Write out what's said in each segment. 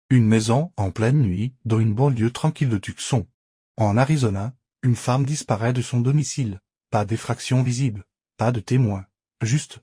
Une maison en pleine nuit dans une banlieue tranquille de Tucson. En Arizona, une femme disparaît de son domicile. Pas d'effraction visible, pas de témoin. Juste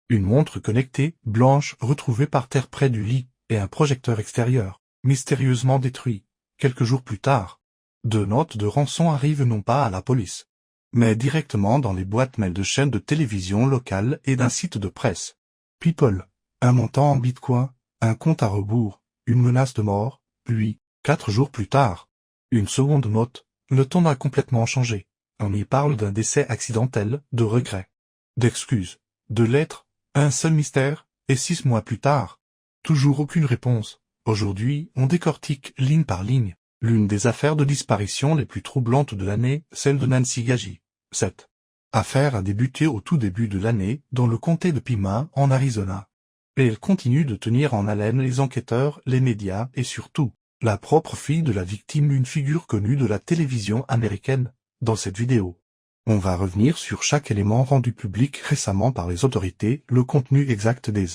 une montre connectée, blanche, retrouvée par terre près du lit, et un projecteur extérieur, mystérieusement détruit. Quelques jours plus tard, 2 notes de rançon arrivent non pas à la police, mais directement dans les boîtes mail de chaînes de télévision locales et d'un site de presse. People. Un montant en bitcoin, un compte à rebours, une menace de mort, puis, 4 jours plus tard, une seconde note. Le ton a complètement changé. On y parle d'un décès accidentel, de regrets, d'excuses, de lettres, un seul mystère, et 6 mois plus tard, toujours aucune réponse. Aujourd'hui, on décortique ligne par ligne l'une des affaires de disparition les plus troublantes de l'année, celle de Nancy Gagey. Cette affaire a débuté au tout début de l'année dans le comté de Pima, en Arizona. Et elle continue de tenir en haleine les enquêteurs, les médias et surtout, la propre fille de la victime, une figure connue de la télévision américaine. Dans cette vidéo, on va revenir sur chaque élément rendu public récemment par les autorités, le contenu exact des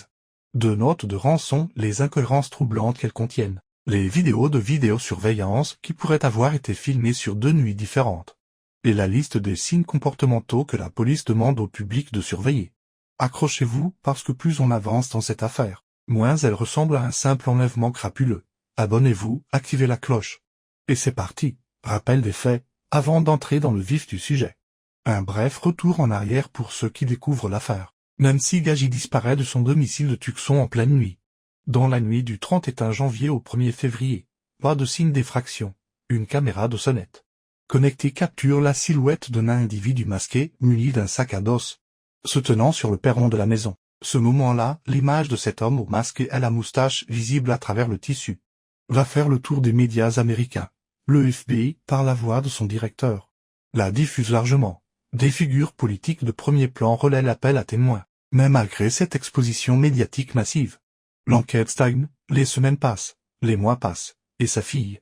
2 notes de rançon, les incohérences troublantes qu'elles contiennent, les vidéos de vidéosurveillance qui pourraient avoir été filmées sur 2 nuits différentes, et la liste des signes comportementaux que la police demande au public de surveiller. Accrochez-vous parce que plus on avance dans cette affaire, moins elle ressemble à un simple enlèvement crapuleux. Abonnez-vous, activez la cloche. Et c'est parti. Rappel des faits, avant d'entrer dans le vif du sujet. Un bref retour en arrière pour ceux qui découvrent l'affaire. Nancy Gagey disparaît de son domicile de Tucson en pleine nuit. Dans la nuit du 31 janvier au 1er février, pas de signe d'effraction. Une caméra de sonnette connectée capture la silhouette d'un individu masqué, muni d'un sac à dos, se tenant sur le perron de la maison. Ce moment-là, l'image de cet homme au masque et à la moustache visible à travers le tissu va faire le tour des médias américains. Le FBI, par la voix de son directeur, la diffuse largement. Des figures politiques de premier plan relaient l'appel à témoins. Mais malgré cette exposition médiatique massive, l'enquête stagne, les semaines passent, les mois passent, et sa fille,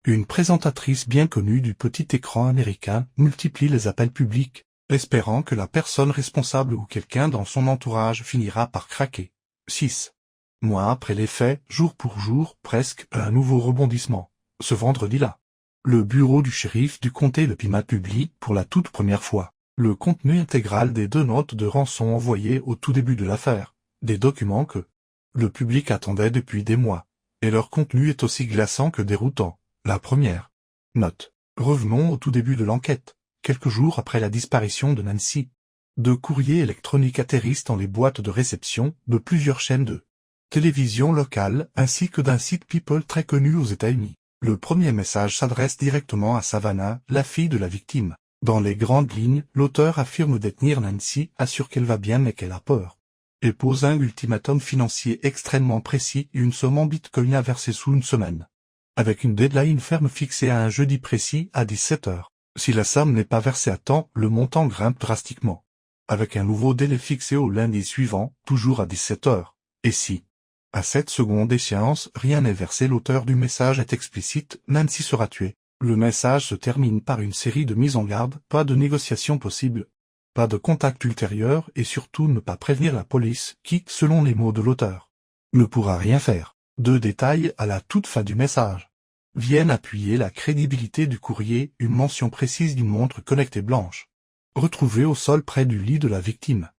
une présentatrice bien connue du petit écran américain, multiplie les appels publics, espérant que la personne responsable ou quelqu'un dans son entourage finira par craquer. 6 mois après les faits, jour pour jour, presque, un nouveau rebondissement. Ce vendredi-là, le bureau du shérif du comté de Pima publie, pour la toute première fois, le contenu intégral des 2 notes de rançon envoyées au tout début de l'affaire, des documents que le public attendait depuis des mois, et leur contenu est aussi glaçant que déroutant. La première note. Revenons au tout début de l'enquête, quelques jours après la disparition de Nancy. 2 courriers électroniques atterrissent dans les boîtes de réception de plusieurs chaînes de télévision locale ainsi que d'un site People très connu aux États-Unis. Le premier message s'adresse directement à Savannah, la fille de la victime. Dans les grandes lignes, l'auteur affirme détenir Nancy, assure qu'elle va bien mais qu'elle a peur, et pose un ultimatum financier extrêmement précis, une somme en bitcoin à verser sous une semaine, avec une deadline ferme fixée à un jeudi précis à 17 heures. Si la somme n'est pas versée à temps, le montant grimpe drastiquement, avec un nouveau délai fixé au lundi suivant, toujours à 17 heures. Et si, à cette seconde échéance, rien n'est versé, l'auteur du message est explicite, Nancy sera tuée. Le message se termine par une série de mises en garde, pas de négociation possible, pas de contact ultérieur et surtout ne pas prévenir la police qui, selon les mots de l'auteur, ne pourra rien faire. 2 détails à la toute fin du message viennent appuyer la crédibilité du courrier, une mention précise d'une montre connectée blanche, retrouvée au sol près du lit de la victime,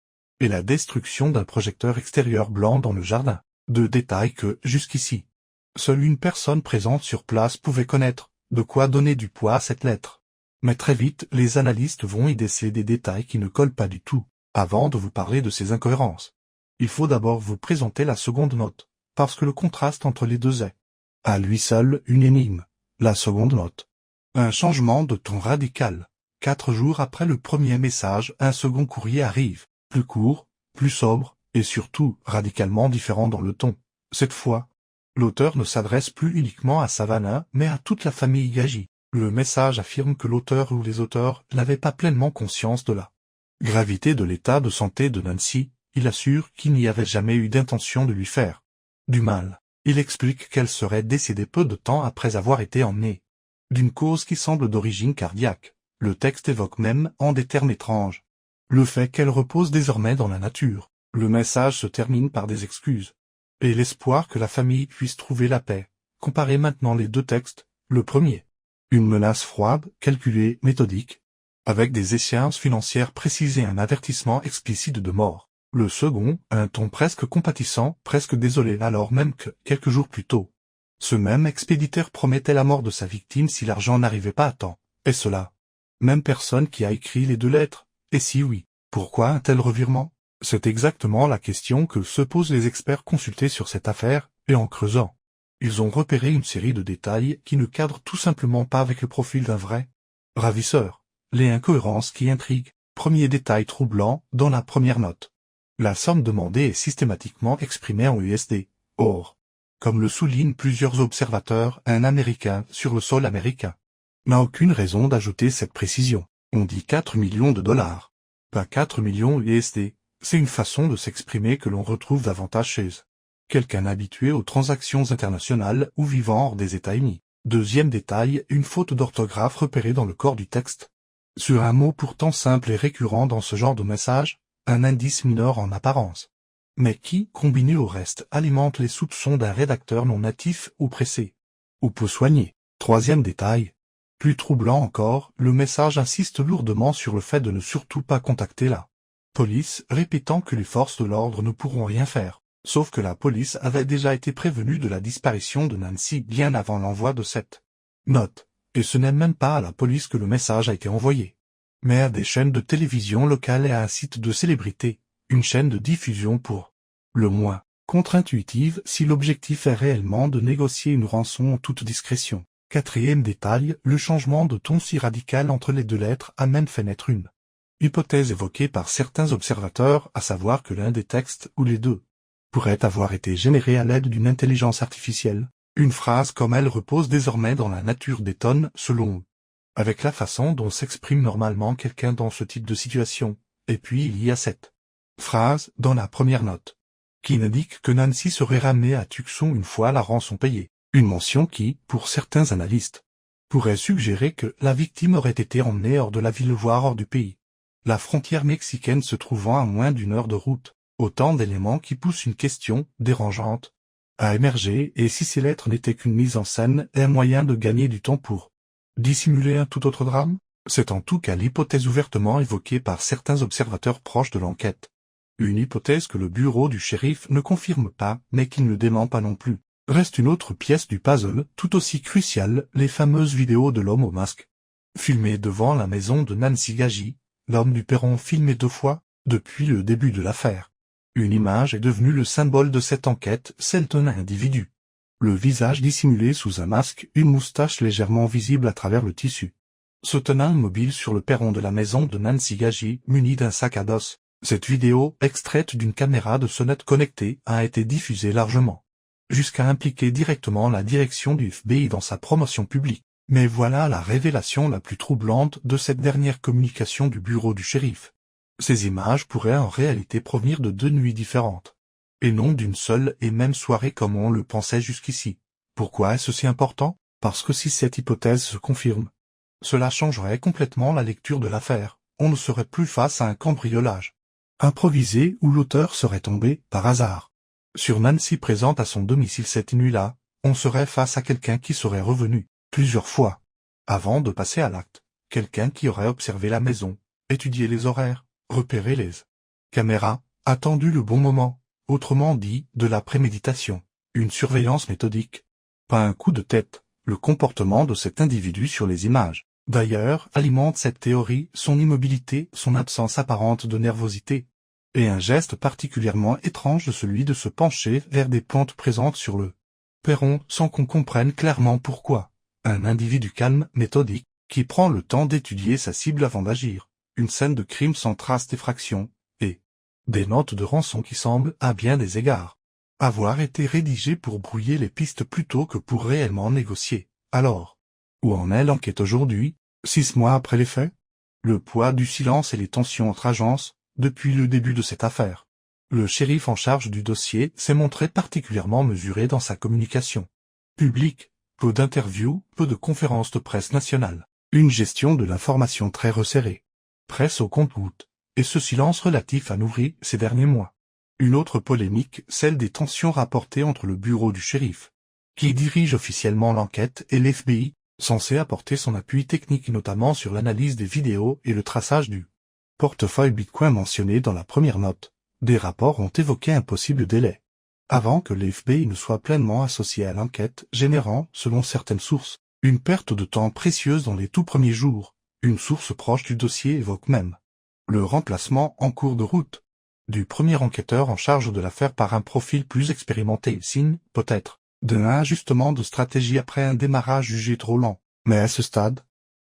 et la destruction d'un projecteur extérieur blanc dans le jardin. 2 détails que, jusqu'ici, seule une personne présente sur place pouvait connaître. De quoi donner du poids à cette lettre. Mais très vite, les analystes vont y déceler des détails qui ne collent pas du tout. Avant de vous parler de ces incohérences, il faut d'abord vous présenter la seconde note, parce que le contraste entre les 2 est, à lui seul, une énigme. La seconde note. Un changement de ton radical. 4 jours après le premier message, un second courrier arrive, plus court, plus sobre, et surtout, radicalement différent dans le ton. Cette fois, l'auteur ne s'adresse plus uniquement à Savannah, mais à toute la famille Gagey. Le message affirme que l'auteur ou les auteurs n'avaient pas pleinement conscience de la gravité de l'état de santé de Nancy. Il assure qu'il n'y avait jamais eu d'intention de lui faire du mal. Il explique qu'elle serait décédée peu de temps après avoir été emmenée, d'une cause qui semble d'origine cardiaque. Le texte évoque même, en des termes étranges, le fait qu'elle repose désormais dans la nature. Le message se termine par des excuses et l'espoir que la famille puisse trouver la paix. Comparez maintenant les deux textes. Le premier. Une menace froide, calculée, méthodique, avec des échéances financières précises et un avertissement explicite de mort. Le second, un ton presque compatissant, presque désolé alors même que, quelques jours plus tôt, ce même expéditeur promettait la mort de sa victime si l'argent n'arrivait pas à temps. Et cela, même personne qui a écrit les deux lettres. Et si oui, pourquoi un tel revirement? C'est exactement la question que se posent les experts consultés sur cette affaire, et en creusant, ils ont repéré une série de détails qui ne cadrent tout simplement pas avec le profil d'un vrai ravisseur. Les incohérences qui intriguent. Premier détail troublant, dans la première note. La somme demandée est systématiquement exprimée en USD. Or, comme le soulignent plusieurs observateurs, un Américain sur le sol américain n'a aucune raison d'ajouter cette précision. On dit 4 millions de dollars. Pas 4 millions USD. C'est une façon de s'exprimer que l'on retrouve davantage chez quelqu'un habitué aux transactions internationales ou vivant hors des États-Unis. Deuxième détail, une faute d'orthographe repérée dans le corps du texte. Sur un mot pourtant simple et récurrent dans ce genre de message, un indice mineur en apparence, mais qui, combiné au reste, alimente les soupçons d'un rédacteur non natif ou pressé, ou peu soigné. Troisième détail. Plus troublant encore, le message insiste lourdement sur le fait de ne surtout pas contacter la police, répétant que les forces de l'ordre ne pourront rien faire. Sauf que la police avait déjà été prévenue de la disparition de Nancy bien avant l'envoi de cette note. Et ce n'est même pas à la police que le message a été envoyé, mais à des chaînes de télévision locales et à un site de célébrité, une chaîne de diffusion pour le moins contre-intuitive si l'objectif est réellement de négocier une rançon en toute discrétion. Quatrième détail, le changement de ton si radical entre les deux lettres a même fait naître une hypothèse évoquée par certains observateurs, à savoir que l'un des textes, ou les deux, pourrait avoir été généré à l'aide d'une intelligence artificielle. Une phrase comme elle repose désormais dans la nature des tonnes, selon avec la façon dont s'exprime normalement quelqu'un dans ce type de situation. Et puis il y a cette phrase, dans la première note, qui indique que Nancy serait ramenée à Tucson une fois la rançon payée. Une mention qui, pour certains analystes, pourrait suggérer que la victime aurait été emmenée hors de la ville voire hors du pays, la frontière mexicaine se trouvant à moins d'une heure de route. Autant d'éléments qui poussent une question, dérangeante, à émerger, et si ces lettres n'étaient qu'une mise en scène et un moyen de gagner du temps pour dissimuler un tout autre drame? C'est en tout cas l'hypothèse ouvertement évoquée par certains observateurs proches de l'enquête. Une hypothèse que le bureau du shérif ne confirme pas, mais qu'il ne dément pas non plus. Reste une autre pièce du puzzle, tout aussi cruciale, les fameuses vidéos de l'homme au masque, filmées devant la maison de Nancy Gagy, l'homme du perron filmé 2 fois, depuis le début de l'affaire. Une image est devenue le symbole de cette enquête, celle d'un individu. Le visage dissimulé sous un masque, une moustache légèrement visible à travers le tissu. Se tenant immobile sur le perron de la maison de Nancy Gagy, muni d'un sac à dos. Cette vidéo, extraite d'une caméra de sonnette connectée, a été diffusée largement, jusqu'à impliquer directement la direction du FBI dans sa promotion publique. Mais voilà la révélation la plus troublante de cette dernière communication du bureau du shérif. Ces images pourraient en réalité provenir de 2 nuits différentes, et non d'une seule et même soirée comme on le pensait jusqu'ici. Pourquoi est-ce si important? Parce que si cette hypothèse se confirme, cela changerait complètement la lecture de l'affaire. On ne serait plus face à un cambriolage improvisé où l'auteur serait tombé, par hasard, sur Nancy présente à son domicile cette nuit-là. On serait face à quelqu'un qui serait revenu plusieurs fois avant de passer à l'acte. Quelqu'un qui aurait observé la maison, étudié les horaires, repéré les caméras, attendu le bon moment, autrement dit, de la préméditation, une surveillance méthodique. Pas un coup de tête. Le comportement de cet individu sur les images, d'ailleurs, alimente cette théorie, son immobilité, son absence apparente de nervosité, et un geste particulièrement étrange de celui de se pencher vers des plantes présentes sur le perron sans qu'on comprenne clairement pourquoi. Un individu calme, méthodique, qui prend le temps d'étudier sa cible avant d'agir. Une scène de crime sans trace d'effraction, et des notes de rançon qui semblent, à bien des égards, avoir été rédigées pour brouiller les pistes plutôt que pour réellement négocier. Alors, où en est l'enquête aujourd'hui, 6 mois après les faits? Le poids du silence et les tensions entre agences, depuis le début de cette affaire. Le shérif en charge du dossier s'est montré particulièrement mesuré dans sa communication publique. Peu d'interviews, peu de conférences de presse nationale. Une gestion de l'information très resserrée. Presse au compte-gouttes. Et ce silence relatif a nourri ces derniers mois une autre polémique, celle des tensions rapportées entre le bureau du shérif qui dirige officiellement l'enquête, et l'FBI, censé apporter son appui technique notamment sur l'analyse des vidéos et le traçage du portefeuille Bitcoin mentionné dans la première note. Des rapports ont évoqué un possible délai avant que l'FBI ne soit pleinement associé à l'enquête, générant, selon certaines sources, une perte de temps précieuse dans les tout premiers jours. Une source proche du dossier évoque même le remplacement en cours de route du premier enquêteur en charge de l'affaire par un profil plus expérimenté, signe, peut-être, d'un ajustement de stratégie après un démarrage jugé trop lent. Mais à ce stade,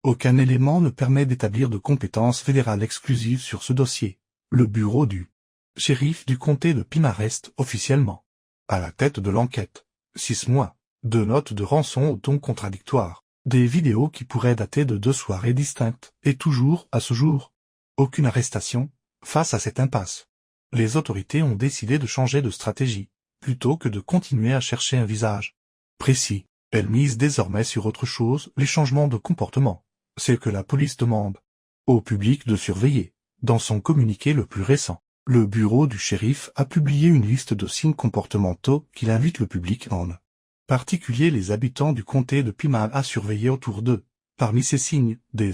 aucun élément ne permet d'établir de compétences fédérales exclusives sur ce dossier. Le bureau du shérif du comté de Pima reste officiellement à la tête de l'enquête. 6 mois. 2 notes de rançon au ton contradictoire. Des vidéos qui pourraient dater de 2 soirées distinctes. Et toujours, à ce jour, aucune arrestation. Face à cette impasse, les autorités ont décidé de changer de stratégie, plutôt que de continuer à chercher un visage précis. Elles misent désormais sur autre chose, les changements de comportement. C'est que la police demande au public de surveiller. Dans son communiqué le plus récent, le bureau du shérif a publié une liste de signes comportementaux qu'il invite le public, en particulier les habitants du comté de Pima, à surveiller autour d'eux. Parmi ces signes, des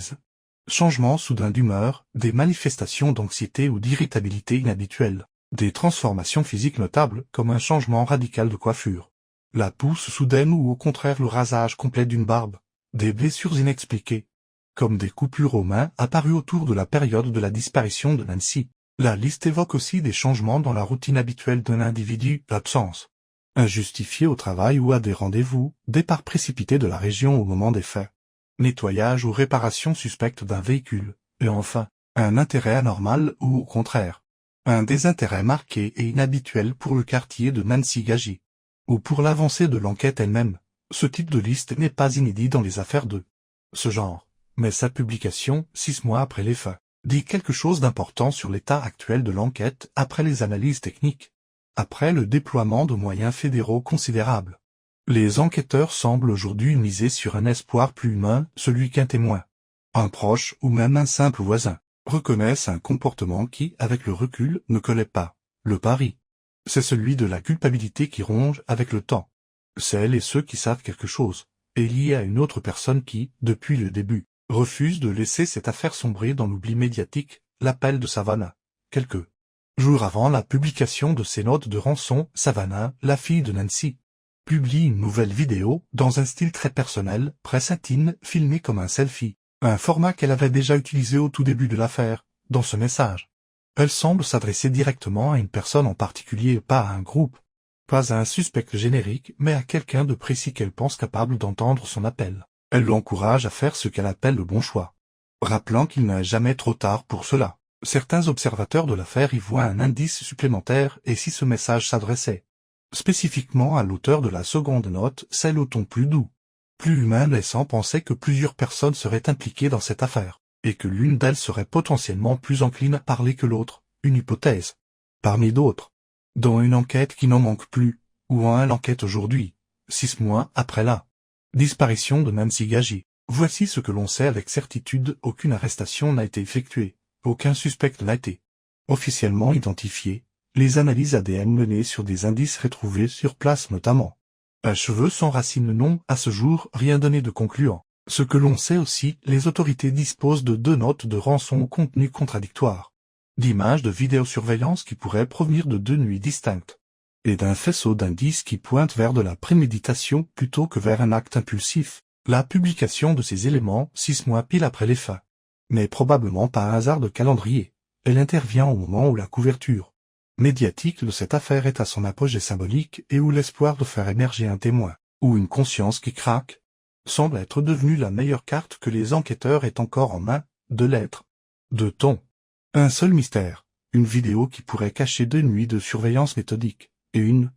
changements soudains d'humeur, des manifestations d'anxiété ou d'irritabilité inhabituelles, des transformations physiques notables comme un changement radical de coiffure, la pousse soudaine ou au contraire le rasage complet d'une barbe, des blessures inexpliquées, comme des coupures aux mains apparues autour de la période de la disparition de Nancy. La liste évoque aussi des changements dans la routine habituelle d'un individu, l'absence injustifiée au travail ou à des rendez-vous, départ précipité de la région au moment des faits, nettoyage ou réparation suspecte d'un véhicule, et enfin, un intérêt anormal ou au contraire, un désintérêt marqué et inhabituel pour le quartier de Nancy-Gagy, ou pour l'avancée de l'enquête elle-même. Ce type de liste n'est pas inédit dans les affaires de ce genre, mais sa publication, 6 mois après les faits, dit quelque chose d'important sur l'état actuel de l'enquête après les analyses techniques. Après le déploiement de moyens fédéraux considérables, les enquêteurs semblent aujourd'hui miser sur un espoir plus humain, celui qu'un témoin, un proche ou même un simple voisin reconnaissent un comportement qui, avec le recul, ne collait pas. Le pari, c'est celui de la culpabilité qui ronge avec le temps. Celles et ceux qui savent quelque chose est lié à une autre personne qui, depuis le début, refuse de laisser cette affaire sombrer dans l'oubli médiatique. L'appel de Savannah. Quelques jours avant la publication de ses notes de rançon, Savannah, la fille de Nancy, publie une nouvelle vidéo, dans un style très personnel, presque intime, filmée comme un selfie, un format qu'elle avait déjà utilisé au tout début de l'affaire. Dans ce message, elle semble s'adresser directement à une personne en particulier, pas à un groupe, pas à un suspect générique, mais à quelqu'un de précis qu'elle pense capable d'entendre son appel. Elle l'encourage à faire ce qu'elle appelle le bon choix, rappelant qu'il n'est jamais trop tard pour cela. Certains observateurs de l'affaire y voient un indice supplémentaire, et si ce message s'adressait spécifiquement à l'auteur de la seconde note, celle au ton plus doux, plus humain, laissant penser que plusieurs personnes seraient impliquées dans cette affaire, et que l'une d'elles serait potentiellement plus encline à parler que l'autre, une hypothèse, parmi d'autres, dans une enquête qui n'en manque plus, ou en l'enquête aujourd'hui, 6 mois après la disparition de Nancy Gagy. Voici ce que l'on sait avec certitude: aucune arrestation n'a été effectuée, aucun suspect n'a été officiellement identifié. Les analyses ADN menées sur des indices retrouvés sur place notamment un cheveu sans racines n'ont, à ce jour, rien donné de concluant. Ce que l'on sait aussi, les autorités disposent de 2 notes de rançon au contenu contradictoire, d'images de vidéosurveillance qui pourraient provenir de 2 nuits distinctes, et d'un faisceau d'indices qui pointent vers de la préméditation plutôt que vers un acte impulsif. La publication de ces éléments, 6 mois pile après les faits, n'est probablement pas un hasard de calendrier. Elle intervient au moment où la couverture médiatique de cette affaire est à son apogée symbolique et où l'espoir de faire émerger un témoin, ou une conscience qui craque, semble être devenu la meilleure carte que les enquêteurs aient encore en main. 2 lettres, 2 tons, un seul mystère, une vidéo qui pourrait cacher 2 nuits de surveillance méthodique, et une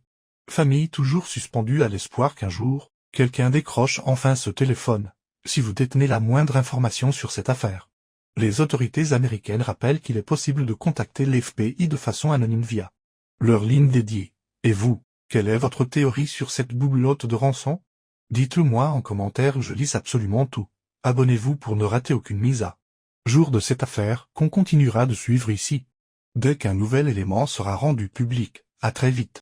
famille toujours suspendue à l'espoir qu'un jour, quelqu'un décroche enfin ce téléphone. Si vous détenez la moindre information sur cette affaire, les autorités américaines rappellent qu'il est possible de contacter l'FBI de façon anonyme via leur ligne dédiée. Et vous, quelle est votre théorie sur cette boubelotte de rançon? Dites-le moi en commentaire, je lis absolument tout. Abonnez-vous pour ne rater aucune mise à jour de cette affaire, qu'on continuera de suivre ici, dès qu'un nouvel élément sera rendu public. À très vite.